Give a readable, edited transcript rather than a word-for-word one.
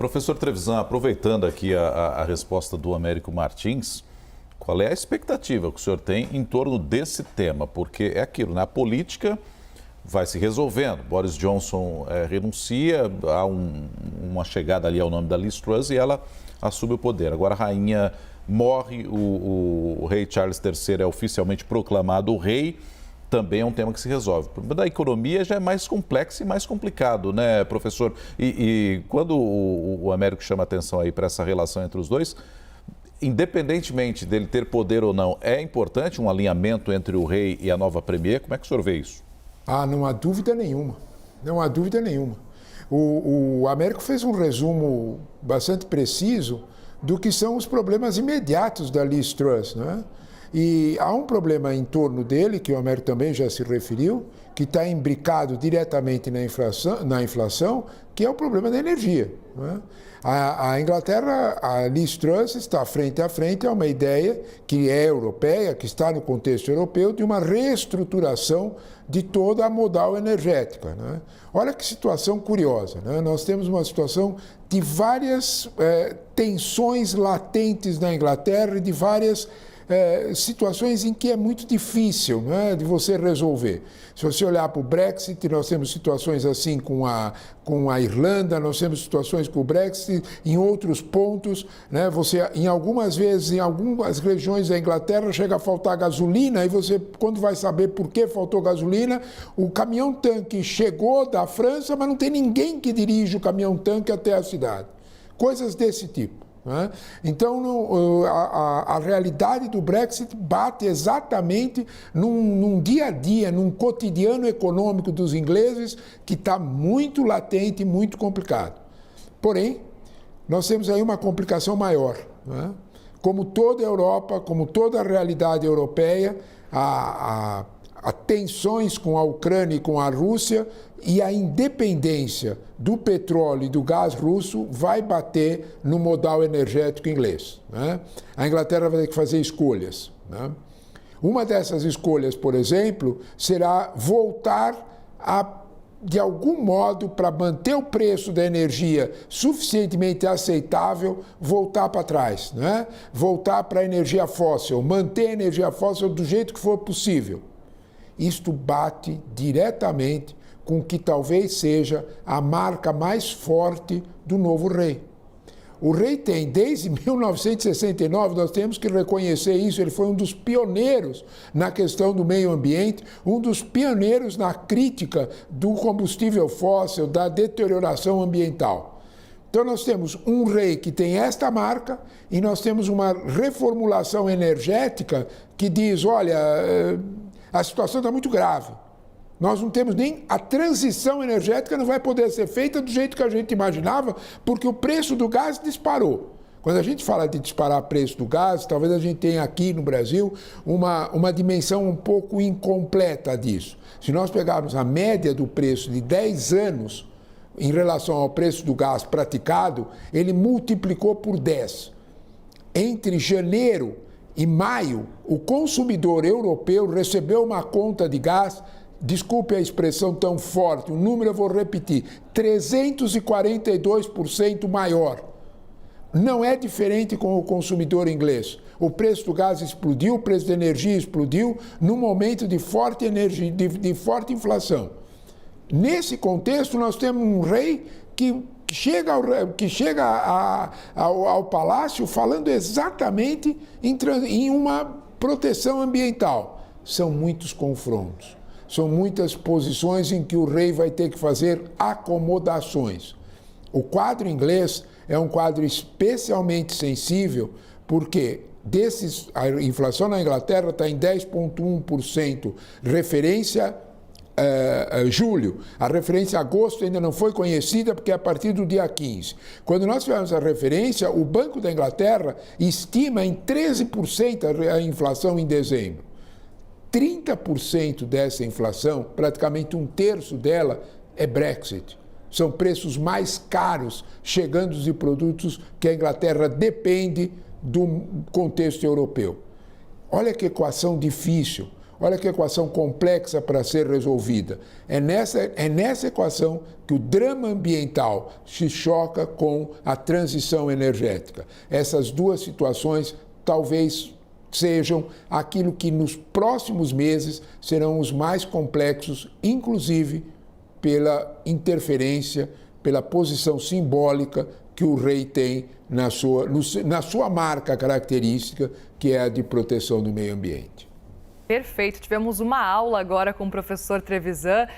Professor Trevisan, aproveitando aqui a resposta do Américo Martins, qual é a expectativa que o senhor tem em torno desse tema? Porque é aquilo, né? A política vai se resolvendo. Boris Johnson renuncia, há uma chegada ali ao nome da Liz Truss e ela assume o poder. Agora a rainha morre, o rei Charles III é oficialmente proclamado o rei. Também é um tema que se resolve. O problema da economia já é mais complexo e mais complicado, né, professor? E quando o Américo chama atenção aí para essa relação entre os dois, independentemente dele ter poder ou não, é importante um alinhamento entre o rei e a nova premier? Como é que o senhor vê isso? Não há dúvida nenhuma. Não há dúvida nenhuma. O Américo fez um resumo bastante preciso do que são os problemas imediatos da Liz Truss, né? E há um problema em torno dele, que o Américo também já se referiu, que está imbricado diretamente na inflação, que é o problema da energia, né? A Inglaterra, a Liz Truss está frente a frente a uma ideia que é europeia, que está no contexto europeu, de uma reestruturação de toda a modal energética, né? Olha que situação curiosa, né? Nós temos uma situação de várias tensões latentes na Inglaterra e de várias situações em que é muito difícil, né, de você resolver. Se você olhar para o Brexit, nós temos situações assim com a Irlanda, nós temos situações com o Brexit em outros pontos, né, em algumas vezes, em algumas regiões da Inglaterra, chega a faltar gasolina e você, quando vai saber por que faltou gasolina, o caminhão-tanque chegou da França, mas não tem ninguém que dirige o caminhão-tanque até a cidade. Coisas desse tipo. Então, a realidade do Brexit bate exatamente num dia a dia, num cotidiano econômico dos ingleses que está muito latente e muito complicado. Porém, nós temos aí uma complicação maior, né? Como toda a Europa, como toda a realidade europeia, há tensões com a Ucrânia e com a Rússia, e a independência do petróleo e do gás russo vai bater no modal energético inglês, né? A Inglaterra vai ter que fazer escolhas, né? Uma dessas escolhas, por exemplo, será voltar de algum modo, para manter o preço da energia suficientemente aceitável, voltar para trás, né? Voltar para a energia fóssil, manter a energia fóssil do jeito que for possível. Isto bate diretamente com o que talvez seja a marca mais forte do novo rei. O rei tem, desde 1969, nós temos que reconhecer isso, ele foi um dos pioneiros na questão do meio ambiente, um dos pioneiros na crítica do combustível fóssil, da deterioração ambiental. Então nós temos um rei que tem esta marca e nós temos uma reformulação energética que diz, olha, a situação está muito grave. Nós não temos nem a transição energética, não vai poder ser feita do jeito que a gente imaginava, porque o preço do gás disparou. Quando a gente fala de disparar preço do gás, talvez a gente tenha aqui no Brasil uma dimensão um pouco incompleta disso. Se nós pegarmos a média do preço de 10 anos em relação ao preço do gás praticado, ele multiplicou por 10. Entre janeiro e maio, o consumidor europeu recebeu uma conta de gás, desculpe a expressão tão forte, o número eu vou repetir, 342% maior. Não é diferente com o consumidor inglês. O preço do gás explodiu, o preço da energia explodiu, num momento de forte forte inflação. Nesse contexto, nós temos um rei que chega ao palácio falando exatamente em uma proteção ambiental. São muitos confrontos. São muitas posições em que o rei vai ter que fazer acomodações. O quadro inglês é um quadro especialmente sensível, porque a inflação na Inglaterra está em 10,1%, referência julho. A referência agosto ainda não foi conhecida, porque é a partir do dia 15. Quando nós tivemos a referência, o Banco da Inglaterra estima em 13% a inflação em dezembro. 30% dessa inflação, praticamente um terço dela, é Brexit. São preços mais caros chegando de produtos que a Inglaterra depende do contexto europeu. Olha que equação difícil. Olha que equação complexa para ser resolvida. É nessa equação que o drama ambiental se choca com a transição energética. Essas duas situações talvez sejam aquilo que nos próximos meses serão os mais complexos, inclusive pela interferência, pela posição simbólica que o rei tem na sua marca característica, que é a de proteção do meio ambiente. Perfeito. Tivemos uma aula agora com o professor Trevisan.